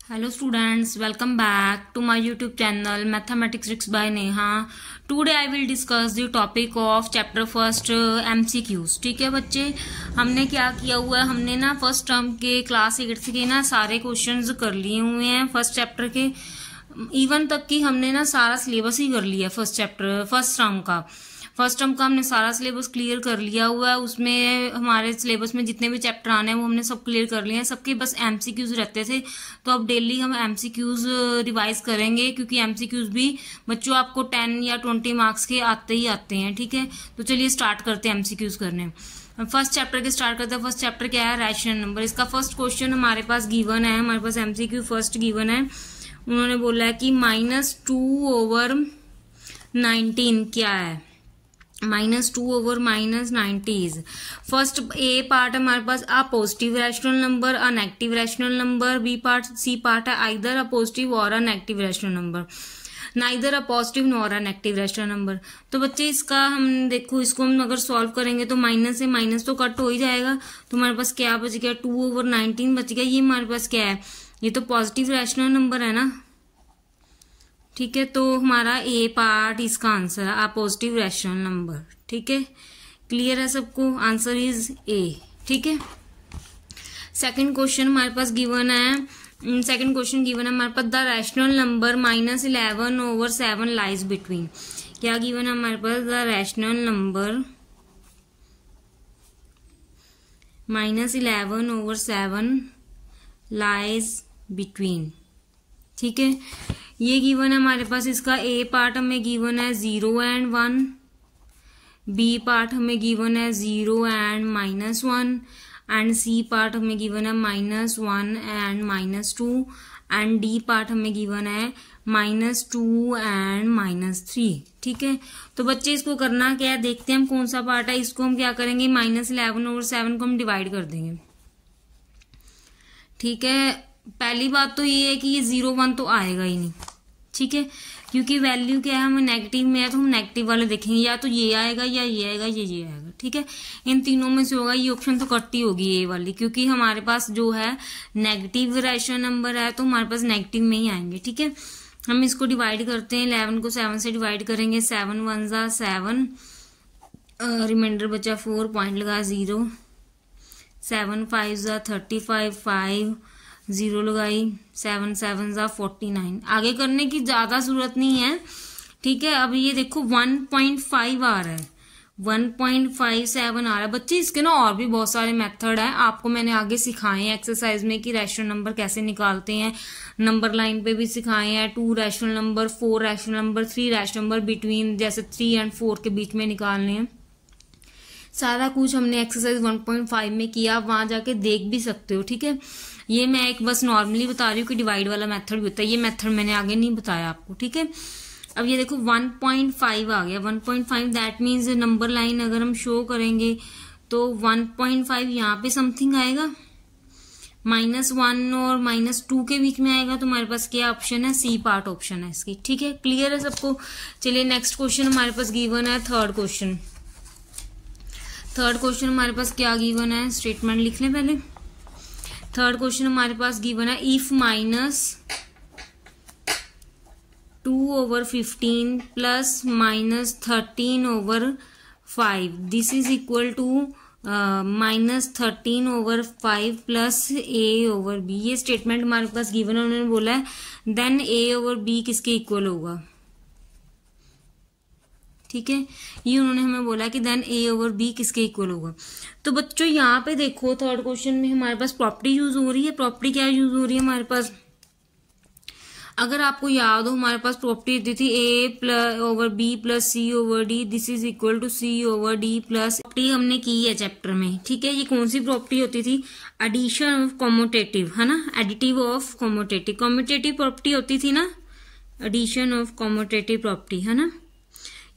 Hello students, welcome back to my YouTube channel Mathematics Tricks by Neha. Today I will discuss the topic of chapter first MCQs. ठीक है बच्चे, हमने क्या किया हुआ है, हमने ना फर्स्ट टर्म के क्लास 8 के ना सारे क्वेश्चंस कर लिए हुए हैं फर्स्ट चैप्टर के, इवन तक कि हमने ना सारा सिलेबस ही कर लिया फर्स्ट टर्म का हमने सारा सिलेबस क्लियर कर लिया हुआ है। उसमें हमारे सिलेबस में जितने भी चैप्टर आने हैं वो हमने सब क्लियर कर लिए हैं। सबके बस एमसीक्यूज रहते थे, तो अब डेली हम एमसीक्यूज रिवाइज करेंगे, क्योंकि एमसीक्यूज भी बच्चों आपको 10 या 20 मार्क्स के आते ही आते हैं। ठीक है, तो चलिए स्टार्ट करते हैं एमसीक्यूज करने। फर्स्ट चैप्टर के स्टार्ट करते हैं। फर्स्ट चैप्टर क्या है, रैशनल नंबर। इसका फर्स्ट क्वेश्चन हमारे पास गिवन है, हमारे पास एमसीक्यू फर्स्ट गिवन है। उन्होंने बोला है कि -2/19 क्या है, -2/-90। फर्स्ट ए पार्ट हमारे पास a positive rational number, a negative rational number. B part, C part है आइदर अ पॉजिटिव और a negative rational number, neither a positive nor a negative rational number. तो बच्चे इसका हम देखो, इसको हम अगर सॉल्व करेंगे तो माइनस से माइनस तो कट हो ही जाएगा। तो हमारे पास क्या बच गया, 2/19 बच गया। ये हमारे पास क्या है, ये तो पॉजिटिव रैशनल नंबर है ना। ठीक है, तो हमारा ए पार्ट इसका आंसर है, आ पॉजिटिव रैशनल नंबर। ठीक है, क्लियर है सबको, आंसर इज ए। ठीक है, सेकंड क्वेश्चन हमारे पास गिवन है। सेकंड क्वेश्चन गिवन है हमारे पास, the rational number -11/7 lies between. क्या गिवन है हमारे पास, the rational number -11/7 lies between. ठीक है, ये गिवन है हमारे पास। इसका ए पार्ट हमें गिवन है 0 and 1, बी पार्ट हमें गिवन है 0 and -1, एंड सी पार्ट हमें गिवन है -1 and -2, एंड डी पार्ट हमें गिवन है -2 and -3। ठीक है, तो बच्चे इसको करना क्या है, देखते हैं हम कौन सा पार्ट है। इसको हम क्या करेंगे, -11/7 को हम डिवाइड कर देंगे। ठीक है, पहली बात तो ये है कि ये 0-1 तो आएगा ही नहीं। ठीक है, क्योंकि वैल्यू क्या है, हमें नेगेटिव में है तो हम नेगेटिव वाले देखेंगे, या तो ये आएगा या ये आएगा या ये आएगा। ठीक है, इन तीनों में से होगा, ये ऑप्शन तो कट्टी होगी ये वाली, क्योंकि हमारे पास जो है नेगेटिव रैशनल नंबर है तो हमारे पास नेगेटिव में ही आएंगे। ठीक है, हम इसको डिवाइड करते हैं, 11 को 7 से डिवाइड करेंगे, 7 1 जा 7, रिमाइंडर बचा 4, पॉइंट लगा 0, 7 5 जा 35, 5 0 लगाई, 7 7 जा 49। आगे करने की ज्यादा जरूरत नहीं है। ठीक है, अब ये देखो 1.5 आ रहा है, 1.57 आ रहा है। बच्चे इसके ना और भी बहुत सारे मेथड हैं, आपको मैंने आगे सिखाए हैं एक्सरसाइज में कि रैशनल नंबर कैसे निकालते हैं। नंबर लाइन पे भी सिखाए हैं, 2 rational number, 4 rational number, 3 rational number between, जैसे 3 और 4 के बीच में निकालने हैं। सारा कुछ हमने एक्सरसाइज 1.5 में किया, वहां जाके देख भी सकते हो। ठीक है, ये मैं एक बस नॉर्मली बता रही हूँ कि डिवाइड वाला मेथड भी होता है, ये मेथड मैंने आगे नहीं बताया आपको। ठीक है, अब ये देखो 1.5 आ गया, 1.5 दैट मीन्स नंबर लाइन अगर हम शो करेंगे तो 1.5 यहाँ पे समथिंग आएगा, -1 और -2 के बीच में आएगा। तो हमारे पास क्या ऑप्शन है, सी पार्ट ऑप्शन है इसकी। ठीक है, क्लियर है सबको। चलिए नेक्स्ट क्वेश्चन हमारे पास गिवन है, थर्ड क्वेश्चन हमारे पास क्या गिवन है, स्टेटमेंट लिख लें पहले। थर्ड क्वेश्चन हमारे पास गिवन है, if -2/15 plus -13/5 this is equal to -13/5 plus a/b। ये स्टेटमेंट हमारे पास गिवन है, उन्होंने बोला है देन a/b किसके इक्वल होगा। ठीक है, ये उन्होंने हमें बोला कि देन a/b किसके इक्वल होगा। तो बच्चों यहाँ पे देखो, थर्ड क्वेश्चन में हमारे पास प्रॉपर्टी यूज हो रही है। प्रॉपर्टी क्या यूज हो रही है हमारे पास, अगर आपको याद हो हमारे पास प्रॉपर्टी दी थी a/b plus c/d this is equal to c/d plus. Property हमने की है चैप्टर में। ठीक है, ये कौन सी प्रॉपर्टी होती थी, एडिशन ऑफ कॉम्यूटेटिव, है ना, additive of commutative. Commutative property होती थी ना, एडिशन ऑफ कॉम्यूटेटिव प्रॉपर्टी, है ना।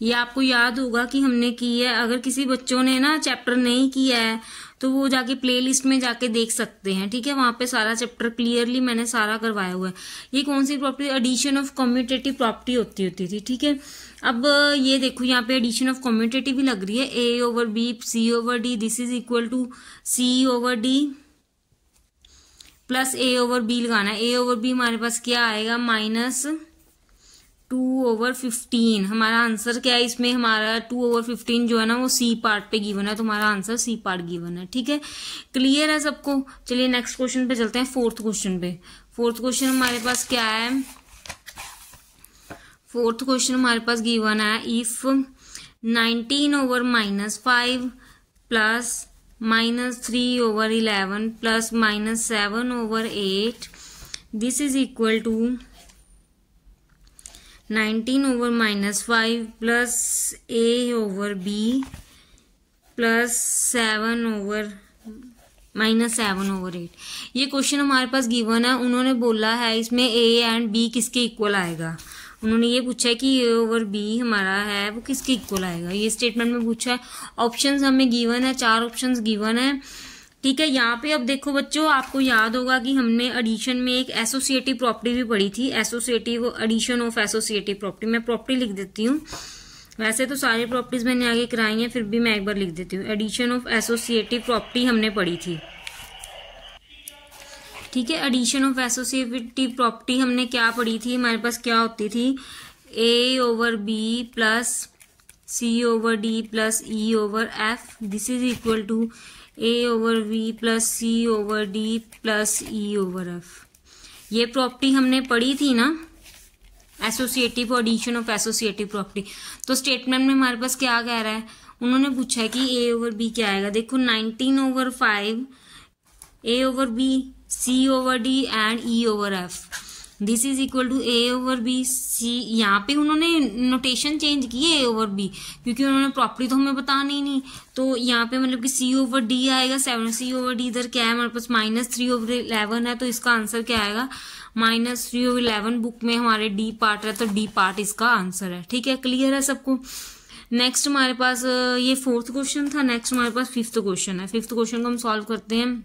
ये आपको याद होगा कि हमने की है। अगर किसी बच्चों ने ना चैप्टर नहीं किया है तो वो जाके प्लेलिस्ट में जाके देख सकते हैं। ठीक है, वहां पे सारा चैप्टर क्लियरली मैंने सारा करवाया हुआ है। ये कौन सी property, addition of commutative property होती थी। ठीक है, अब ये देखो यहाँ पे एडिशन ऑफ कम्यूटेटिव भी लग रही है, a/b c/d this is equal to c/d plus A over B लगाना है। ए ओवर बी हमारे पास क्या आएगा, -2/15। हमारा आंसर क्या है इसमें, हमारा 2/15 जो है ना वो सी पार्ट पे गिवन है, तो हमारा आंसर सी पार्ट गिवन है। ठीक है, क्लियर है सबको। चलिए नेक्स्ट क्वेश्चन पे चलते हैं, फोर्थ क्वेश्चन पे। फोर्थ क्वेश्चन हमारे पास क्या है, फोर्थ क्वेश्चन हमारे पास गिवन है, if 19/-5 plus -3/11 plus -7/8 this is equal to 19/-5 plus a/b plus -7/8। ये क्वेश्चन हमारे पास गिवन है। उन्होंने बोला है इसमें a एंड b किसके इक्वल आएगा। उन्होंने ये पूछा है कि a/b हमारा है वो किसके इक्वल आएगा, ये स्टेटमेंट में पूछा है। ऑप्शंस हमें गिवन है, 4 ऑप्शंस गिवन है। ठीक है, यहाँ पे अब देखो बच्चों, आपको याद होगा कि हमने एडिशन में एक एसोसिएटिव प्रॉपर्टी भी पढ़ी थी, associative addition of associative property. मैं प्रॉपर्टी लिख देती हूँ, वैसे तो सारी प्रॉपर्टीज मैंने आगे कराई हैं, फिर भी मैं एक बार लिख देती हूँ। एडिशन ऑफ एसोसिएटिव प्रॉपर्टी हमने पढ़ी थी। ठीक है, एडिशन ऑफ एसोसिएटिव प्रॉपर्टी हमने क्या पढ़ी थी, हमारे पास क्या होती थी, a/b plus c/d plus e/f this is equal to a/v plus c/d plus e/f। ये प्रॉपर्टी हमने पढ़ी थी ना, associative addition of associative property. तो स्टेटमेंट में हमारे पास क्या कह रहा है, उन्होंने पूछा है कि a/b क्या आएगा। देखो 19/5 a/b c/d and e/f this is equal to a/b c। यहाँ पे उन्होंने नोटेशन चेंज की है a/b, क्योंकि उन्होंने प्रॉपर्टी तो हमें बतानी नहीं। तो यहाँ पे मतलब कि c/d आएगा 7, c/d इधर क्या है हमारे पास -3/11 है, तो इसका आंसर क्या आएगा -3/11। बुक में हमारे डी पार्ट है, तो डी पार्ट इसका आंसर है। ठीक है, क्लियर है सबको। नेक्स्ट हमारे पास ये फोर्थ क्वेश्चन था। नेक्स्ट हमारे पास फिफ्थ क्वेश्चन है। फिफ्थ क्वेश्चन को हम सॉल्व करते हैं।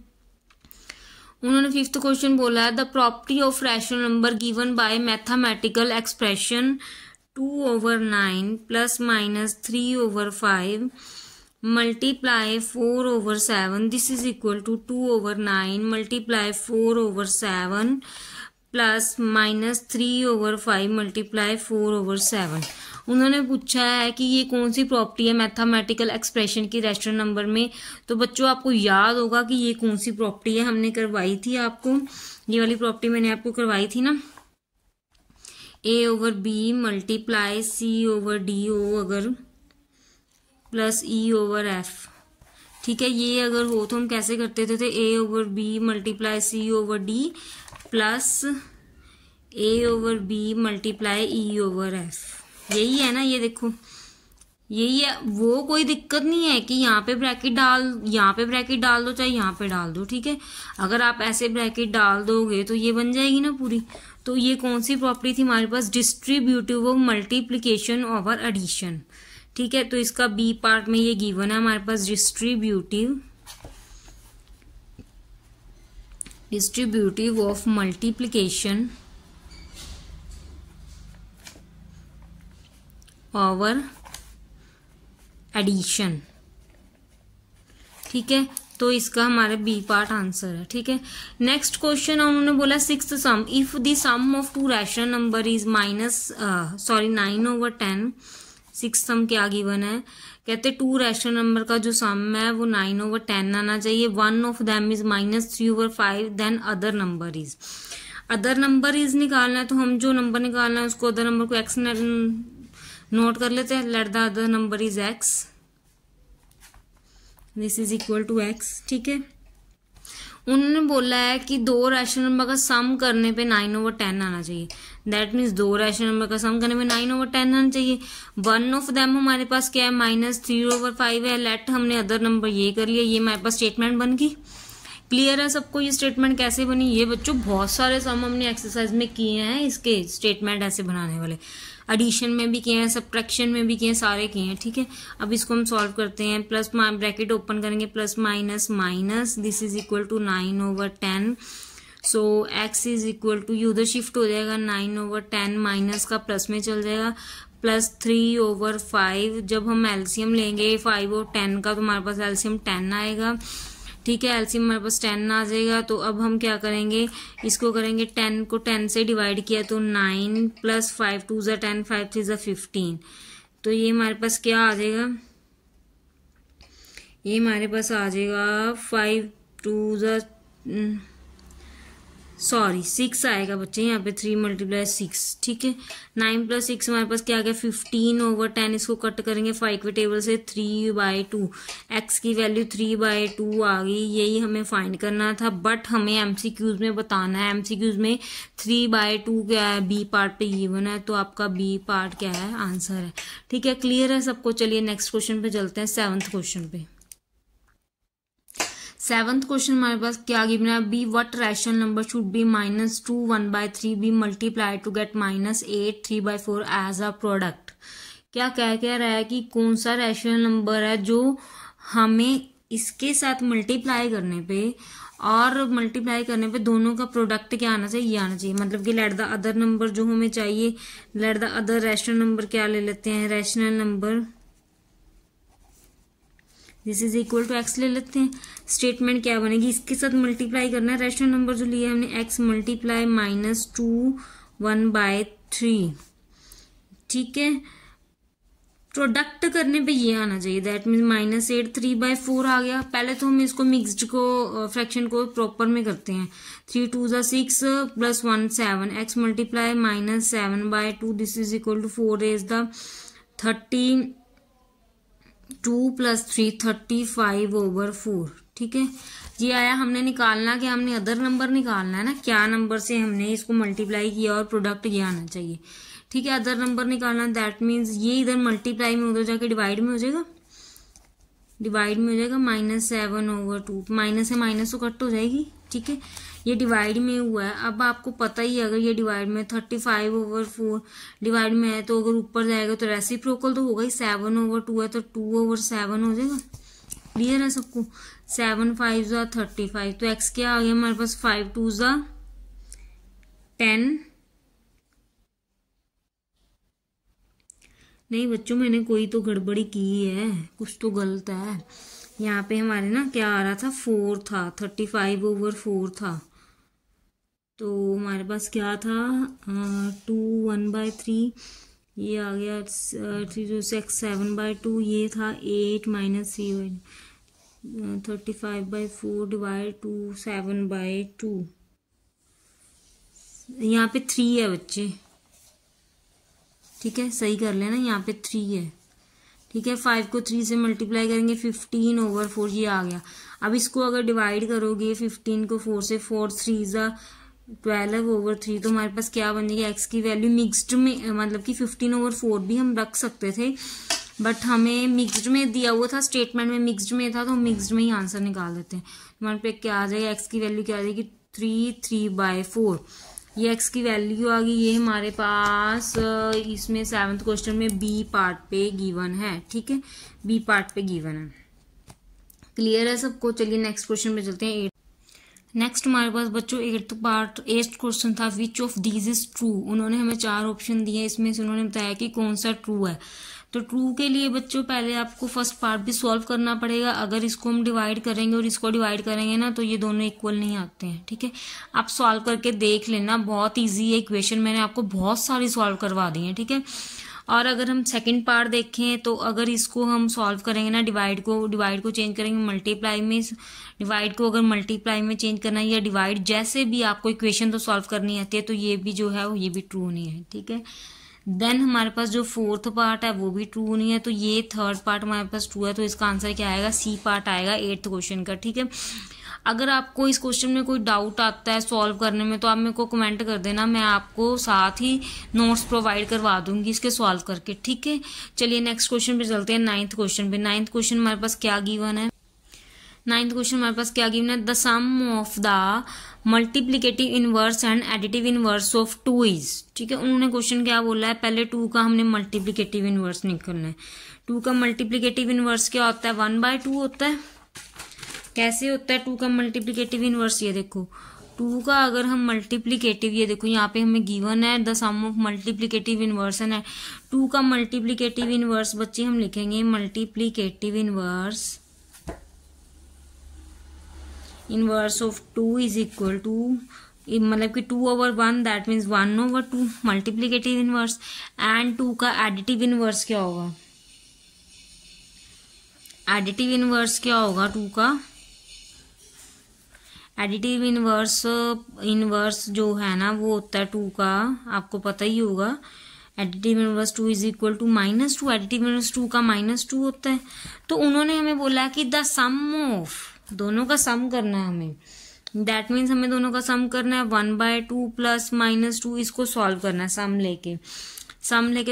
उन्होंने फिफ्थ क्वेश्चन बोला है, the property of rational number given by mathematical expression 2/9 plus -3/5 multiply 4/7 this is equal to 2/9 multiply 4/7 plus -3/5 multiply 4/7। उन्होंने पूछा है कि ये कौन सी प्रॉपर्टी है मैथमेटिकल एक्सप्रेशन की रैशनल नंबर में। तो बच्चों आपको याद होगा कि ये कौन सी प्रॉपर्टी है, हमने करवाई थी आपको, ये वाली प्रॉपर्टी मैंने आपको करवाई थी ना, a/b मल्टीप्लाई c/d अगर प्लस e/f। ठीक है, ये अगर हो तो हम कैसे करते थे, a/b multiply c/d plus a/b multiply e/f। यही है ना, ये देखो यही है। वो कोई दिक्कत नहीं है कि यहाँ पे ब्रैकेट डाल दो चाहे यहाँ पे डाल दो। ठीक है, अगर आप ऐसे ब्रैकेट डाल दोगे तो ये बन जाएगी ना पूरी। तो ये कौन सी प्रॉपर्टी थी हमारे पास, distributive of multiplication over addition. ठीक है, तो इसका बी पार्ट में ये गिवन है हमारे पास, distributive of multiplication over addition. ठीक है, तो इसका हमारा बी पार्ट आंसर है। ठीक है, नेक्स्ट क्वेश्चन उन्होंने बोला sixth sum, if the sum of two rational number is 9/10। Sixth sum क्या गिवन है, कहते 2 रैशनल नंबर का जो सम है वो 9/10 आना चाहिए। One of them is -3/5 then other number is. Other number is निकालना है, तो हम जो नंबर निकालना है उसको, अदर नंबर को एक्स नोट कर लेते हैं। Let the other number is x, this is equal to x। ठीक है, उन्होंने बोला है कि 2 रैशनल नंबर का सम करने पे 9/10 आना चाहिए। दैट मीन्स 2 रैशनल नंबर का सम करने पे 9/10 आना चाहिए। वन ऑफ देम हमारे पास क्या है, -3/5 है। लेट हमने अदर नंबर ये कर लिया, ये हमारे पास स्टेटमेंट बन गई। क्लियर है सबको ये स्टेटमेंट कैसे बनी। ये बच्चों बहुत सारे सम हमने एक्सरसाइज में किए हैं, इसके स्टेटमेंट ऐसे बनाने वाले। एडिशन में भी किए हैं, सब्ट्रैक्शन में भी किए हैं, सारे किए हैं। ठीक है, अब इसको हम सॉल्व करते हैं। प्लस ब्रैकेट ओपन करेंगे, plus minus minus, this is equal to 9/10। So x is equal to, ये उधर शिफ्ट हो जाएगा, 9/10 माइनस का प्लस में चल जाएगा, प्लस 3/5। जब हम एलसीएम लेंगे 5 और 10 का, तो हमारे पास एलसीएम 10 आएगा। ठीक है। एलसीएम हमारे पास 10 आ जाएगा। तो अब हम क्या करेंगे, इसको करेंगे 10 को 10 से डिवाइड किया तो 9 प्लस 5 2 ज़ा 10 5 3 ज़ा 15। तो ये हमारे पास क्या आ जाएगा, ये हमारे पास आ जाएगा 5 2 ज़ा 6 आएगा बच्चे, यहाँ पे 3 × 6, ठीक है। 9 + 6 हमारे पास क्या आ गया 15/10। इसको कट करेंगे 5 के टेबल से 3/2। एक्स की वैल्यू 3/2 आ गई। यही हमें फाइंड करना था, बट हमें एमसीक्यूज में बताना है। एमसीक्यूज में 3/2 क्या है, बी पार्ट पे गिवन है, तो आपका बी पार्ट क्या है, आंसर है। ठीक है, क्लियर है सबको। चलिए नेक्स्ट क्वेश्चन पे चलते हैं, 7th क्वेश्चन पे। 7th क्वेश्चन हमारे पास क्या गिवन है, B what rational number should be -2 1/3 be multiply to get -8 3/4 as a product. क्या कह रहा है कि कौन सा रैशनल नंबर है जो हमें इसके साथ मल्टीप्लाई करने पे और मल्टीप्लाई करने पे दोनों का प्रोडक्ट क्या आना चाहिए, ये आना चाहिए। मतलब कि लेट द अदर नंबर जो हमें चाहिए, let the other rational number क्या ले लेते हैं, rational number this is equal to X ले लेते हैं। स्टेटमेंट क्या बनेगी, इसके साथ मल्टीप्लाई करना है, रैशनल नंबर जो लिया हमने एक्स मल्टीप्लाई -2 1/3, ठीक है। प्रोडक्ट करने पे ये आना चाहिए, दैट मीन -8 3/4 आ गया। पहले तो हम इसको मिक्स्ड को फ्रैक्शन को प्रॉपर में करते हैं। 3 2 ज़ा 6 + 1 7 X multiply -7/2 this is equal to 4 is the 32 + 3 35/4, ठीक है। ये आया, हमने निकालना कि हमने अदर नंबर निकालना है ना, क्या नंबर से हमने इसको मल्टीप्लाई किया और प्रोडक्ट ये आना चाहिए, ठीक है। अदर नंबर निकालना, दैट मीन्स ये इधर मल्टीप्लाई में उधर जाके डिवाइड में हो जाएगा, डिवाइड में हो जाएगा -7/2, माइनस से माइनस तो कट हो जाएगी, ठीक है। ये डिवाइड में हुआ है। अब आपको पता ही है, अगर ये डिवाइड में 35/4 डिवाइड में है तो अगर ऊपर जाएगा तो रेसिप्रोकल तो होगा ही, 7/2 है तो 2/7 हो जाएगा। क्लियर है सबको। 7 5 ज़ा 35, तो एक्स क्या आ गया हमारे पास 5 2 ज़ा 10। नहीं बच्चों, मैंने कोई तो गड़बड़ी की है, कुछ तो गलत है। यहाँ पे हमारे ना क्या आ रहा था, 4 था, 35/4 था। तो हमारे पास क्या था 2 1/3, ये आ गया 3 6 7/2, ये था 8 -3 35/4 डिवाइड 2 7/2। यहाँ पे 3 है बच्चे, ठीक है, सही कर लेना, यहाँ पे 3 है, ठीक है। 5 को 3 से मल्टीप्लाई करेंगे 15/4, ये आ गया। अब इसको अगर डिवाइड करोगे 15 को 4 से, 4 3 ज़ा 12/3, तो हमारे पास क्या बन जाएगी, एक्स की वैल्यू मिक्स्ड में, मतलब कि 15/4 भी हम रख सकते थे, बट हमें मिक्स्ड में दिया हुआ था, स्टेटमेंट में मिक्स्ड में था, तो हम मिक्स्ड में ही आंसर निकाल देते हैं। हमारे पे क्या आ जाएगा, एक्स की वैल्यू क्या आ जाएगी 3/4। ये एक्स की वैल्यू आ गई। ये हमारे पास इसमें 7th क्वेश्चन में बी पार्ट पे गिवन है, ठीक है, बी पार्ट पे गिवन है। क्लियर है सबको। चलिए नेक्स्ट क्वेश्चन पे चलते हैं। नेक्स्ट हमारे पास बच्चों 8th क्वेश्चन था, which of these is true. उन्होंने हमें 4 ऑप्शन दिए, इसमें से उन्होंने बताया कि कौन सा ट्रू है। तो ट्रू के लिए बच्चों पहले आपको फर्स्ट पार्ट भी सॉल्व करना पड़ेगा। अगर इसको हम डिवाइड करेंगे और इसको डिवाइड करेंगे ना, तो ये दोनों इक्वल नहीं आते हैं, ठीक है। आप सॉल्व करके देख लेना, बहुत ईजी है इक्वेशन, मैंने आपको बहुत सारी सॉल्व करवा दी है, ठीक है। और अगर हम सेकंड पार्ट देखें तो अगर इसको हम सॉल्व करेंगे ना, डिवाइड को चेंज करेंगे मल्टीप्लाई में, डिवाइड को अगर मल्टीप्लाई में चेंज करना है या डिवाइड, जैसे भी आपको इक्वेशन तो सॉल्व करनी आती है, तो ये भी जो है ये भी ट्रू नहीं है, ठीक है। देन हमारे पास जो 4th पार्ट है वो भी ट्रू नहीं है, तो ये 3rd पार्ट हमारे पास ट्रू है, तो इसका आंसर क्या आएगा, सी पार्ट आएगा 8th क्वेश्चन का, ठीक है। अगर आपको इस क्वेश्चन में कोई डाउट आता है सॉल्व करने में, तो आप मेरे को कमेंट कर देना, मैं आपको साथ ही नोट्स प्रोवाइड करवा दूंगी इसके सॉल्व करके, ठीक है। चलिए नेक्स्ट क्वेश्चन पे चलते हैं, 9th क्वेश्चन पे। 9th क्वेश्चन हमारे पास क्या गिवन है, 9th क्वेश्चन हमारे पास क्या गिवन है, the sum of the multiplicative inverse and additive inverse of 2 is, ठीक है। उन्होंने क्वेश्चन क्या बोला है, पहले 2 का हमने मल्टीप्लिकेटिव इनवर्स निकालना है। 2 का मल्टीप्लिकेटिव इनवर्स क्या होता है, 1/2 होता है। कैसे होता है 2 का मल्टीप्लिकेटिव इनवर्स, ये देखो 2 का अगर हम मल्टीप्लिकेटिव, ये देखो यहाँ पे हमें गिवन है the sum of multiplicative inverse है। 2 का मल्टीप्लिकेटिव इनवर्स बच्चे हम लिखेंगे multiplicative inverse inverse of 2 is equal to, मतलब कि 2/1 that means 1/2 multiplicative inverse. And 2 का एडिटिव इनवर्स क्या होगा, एडिटिव इनवर्स क्या होगा 2 का, एडिटिव इनवर्स जो है ना वो होता है 2 का, आपको पता ही होगा, additive inverse 2 is equal to -2, additive inverse 2 का -2 होता है। तो उन्होंने हमें बोला कि द सम ऑफ, दोनों का सम करना है हमें, दैट मीन्स हमें दोनों का सम करना है 1/2 प्लस -2, इसको सॉल्व करना है सम लेके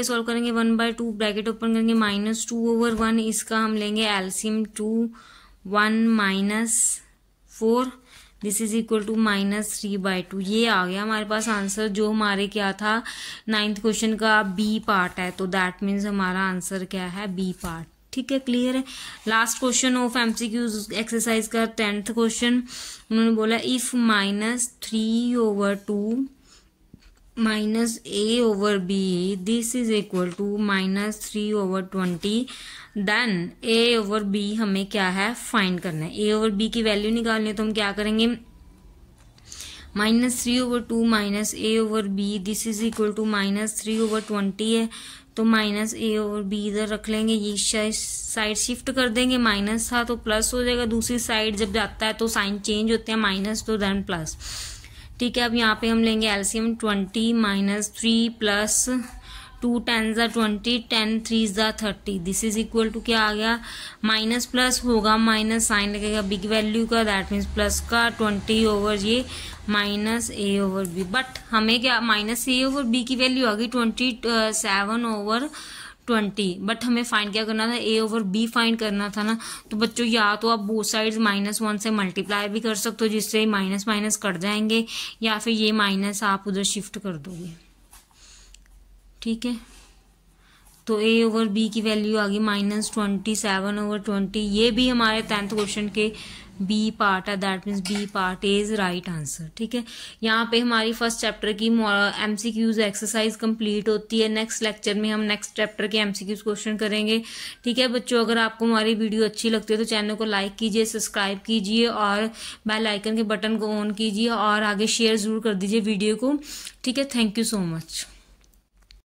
सॉल्व करेंगे। 1/2 ब्रैकेट ओपन करेंगे, -2/1, इसका हम लेंगे LCM 2, 1 - 4, this is equal to -3/2। ये आ गया हमारे पास आंसर, जो हमारे क्या था 9th क्वेश्चन का बी पार्ट है। तो दैट मीन्स हमारा आंसर क्या है, बी पार्ट। ठीक है, क्लियर है। Last question of MCQs exercise का 10th क्वेश्चन, उन्होंने बोला if -3/2 -a/b this is equal to -3/20, then a/b हमें क्या है फाइंड करना है। a/b की वैल्यू निकालनी है तो हम क्या करेंगे, -3/2 -a/b this is equal to -3/20 है, तो -a/b इधर रख लेंगे, ये साइड शिफ्ट कर देंगे, माइनस था तो प्लस हो जाएगा, दूसरी साइड जब जाता है तो साइन चेंज होते हैं, माइनस तो देन प्लस। ठीक है, अब यहाँ पे हम लेंगे LCM 20 - 3 plus 2 10s are 20, 10 3s are 30, this is equal to क्या आ गया, माइनस प्लस होगा, माइनस साइन लगेगा बिग वैल्यू का, दैट मीन्स प्लस का 20 ओवर ये -a/b। बट हमें क्या -a/b की वैल्यू आ गई 27/20, बट हमें फाइंड क्या करना था, a/b फाइंड करना था ना। तो बच्चों या तो आप बोथ साइड्स -1 से मल्टीप्लाई भी कर सकते हो, जिससे माइनस माइनस कट जाएंगे, या फिर ये माइनस आप उधर शिफ्ट कर दोगे। ठीक है, तो a/b की वैल्यू आ गई -27/20, ये भी हमारे 10th क्वेश्चन के बी पार्ट है, that means B part is right answer. ठीक है, यहाँ पे हमारी फर्स्ट चैप्टर की एमसीक्यूज एक्सरसाइज कंप्लीट होती है। नेक्स्ट लेक्चर में हम नेक्स्ट चैप्टर के एमसीक्यूज क्वेश्चन करेंगे। ठीक है बच्चों, अगर आपको हमारी वीडियो अच्छी लगती है तो चैनल को लाइक कीजिए, सब्सक्राइब कीजिए और बेल आइकन के बटन को ऑन कीजिए और आगे शेयर जरूर कर दीजिए वीडियो को। ठीक है, थैंक यू सो मच।